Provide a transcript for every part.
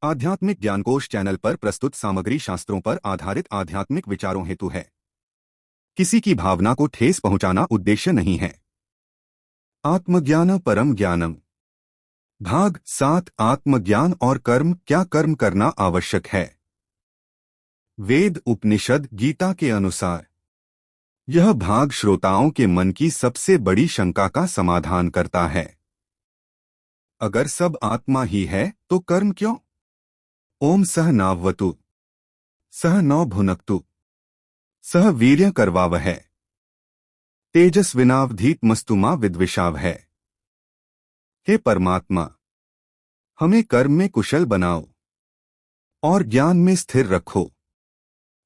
आध्यात्मिक ज्ञानकोश चैनल पर प्रस्तुत सामग्री शास्त्रों पर आधारित आध्यात्मिक विचारों हेतु है। किसी की भावना को ठेस पहुंचाना उद्देश्य नहीं है। आत्मज्ञान परम ज्ञानम। भाग 7 आत्मज्ञान और कर्म। क्या कर्म करना आवश्यक है? वेद उपनिषद गीता के अनुसार यह भाग श्रोताओं के मन की सबसे बड़ी शंका का समाधान करता है। अगर सब आत्मा ही है तो कर्म क्यों? ओम सह नावतु सह नौ भुनक्तु सह वीर्य करवावहै तेजस्विनावधीतमस्तु मा विद्विषावहै। हे परमात्मा, हमें कर्म में कुशल बनाओ और ज्ञान में स्थिर रखो।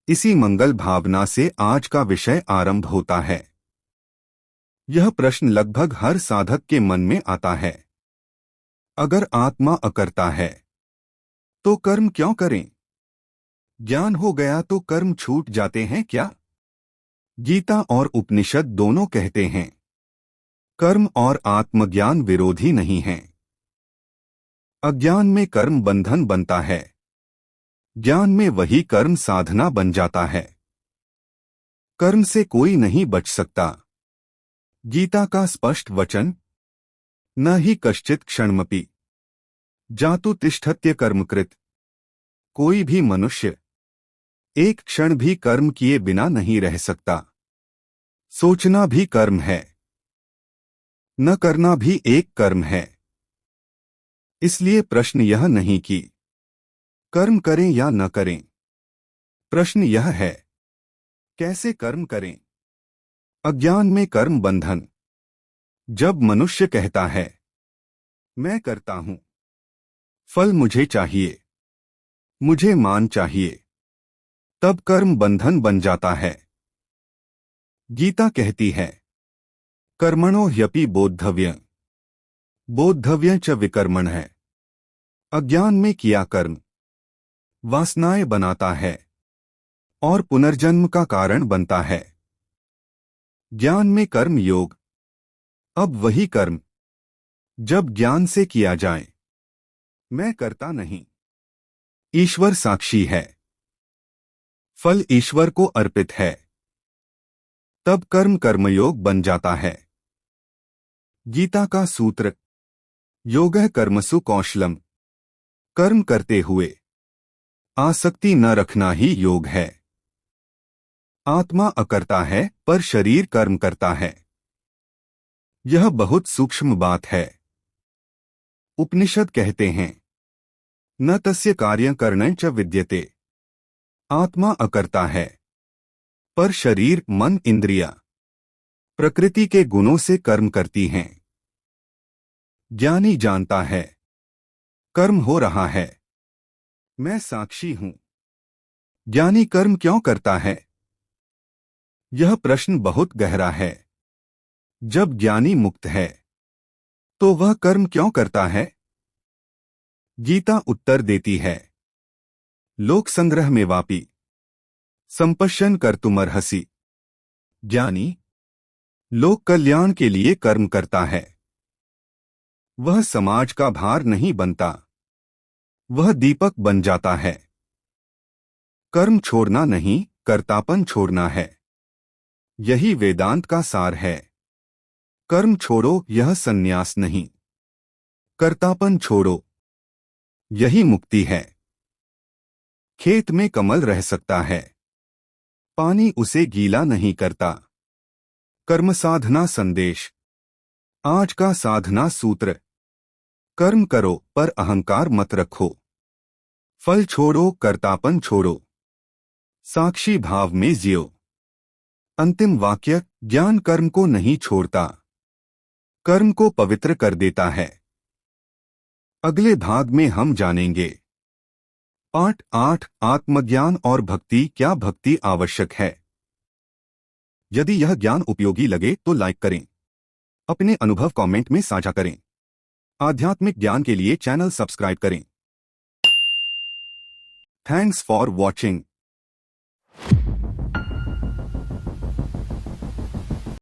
इसी मंगल भावना से आज का विषय आरंभ होता है। यह प्रश्न लगभग हर साधक के मन में आता है। अगर आत्मा अकर्ता है तो कर्म क्यों करें? ज्ञान हो गया तो कर्म छूट जाते हैं क्या? गीता और उपनिषद दोनों कहते हैं कर्म और आत्मज्ञान विरोधी नहीं हैं। अज्ञान में कर्म बंधन बनता है, ज्ञान में वही कर्म साधना बन जाता है। कर्म से कोई नहीं बच सकता। गीता का स्पष्ट वचन, न ही कश्चित क्षणमपि जातु तिष्ठत्य कर्मकृत। कोई भी मनुष्य एक क्षण भी कर्म किए बिना नहीं रह सकता। सोचना भी कर्म है, न करना भी एक कर्म है। इसलिए प्रश्न यह नहीं कि कर्म करें या न करें, प्रश्न यह है कैसे कर्म करें। अज्ञान में कर्म बंधन। जब मनुष्य कहता है मैं करता हूं, फल मुझे चाहिए, मुझे मान चाहिए, तब कर्म बंधन बन जाता है। गीता कहती है कर्मणो ह्यपि बोद्धव्य बोद्धव्य च विकर्मण है। अज्ञान में किया कर्म वासनाएं बनाता है और पुनर्जन्म का कारण बनता है। ज्ञान में कर्म योग। अब वही कर्म जब ज्ञान से किया जाए, मैं करता नहीं, ईश्वर साक्षी है, फल ईश्वर को अर्पित है, तब कर्म कर्मयोग बन जाता है। गीता का सूत्र योगः कर्मसु कौशलम। कर्म करते हुए आसक्ति न रखना ही योग है। आत्मा अकर्ता है पर शरीर कर्म करता है। यह बहुत सूक्ष्म बात है। उपनिषद कहते हैं न तस्य कार्य करणं च विद्यते। आत्मा अकर्ता है पर शरीर मन इंद्रिया प्रकृति के गुणों से कर्म करती हैं। ज्ञानी जानता है कर्म हो रहा है, मैं साक्षी हूं। ज्ञानी कर्म क्यों करता है? यह प्रश्न बहुत गहरा है। जब ज्ञानी मुक्त है तो वह कर्म क्यों करता है? गीता उत्तर देती है लोक संग्रह में वापी संपश्यन कर्तुमर्हसि। ज्ञानी लोक कल्याण के लिए कर्म करता है। वह समाज का भार नहीं बनता, वह दीपक बन जाता है। कर्म छोड़ना नहीं, कर्तापन छोड़ना है। यही वेदांत का सार है। कर्म छोड़ो, यह संन्यास नहीं। कर्तापन छोड़ो, यही मुक्ति है। खेत में कमल रह सकता है, पानी उसे गीला नहीं करता। कर्म साधना संदेश। आज का साधना सूत्र, कर्म करो पर अहंकार मत रखो। फल छोड़ो, कर्तापन छोड़ो, साक्षी भाव में जियो। अंतिम वाक्य, ज्ञान कर्म को नहीं छोड़ता, कर्म को पवित्र कर देता है। अगले भाग में हम जानेंगे पाठ 8 आत्मज्ञान और भक्ति। क्या भक्ति आवश्यक है? यदि यह ज्ञान उपयोगी लगे तो लाइक करें, अपने अनुभव कमेंट में साझा करें। आध्यात्मिक ज्ञान के लिए चैनल सब्सक्राइब करें। Thanks for watching.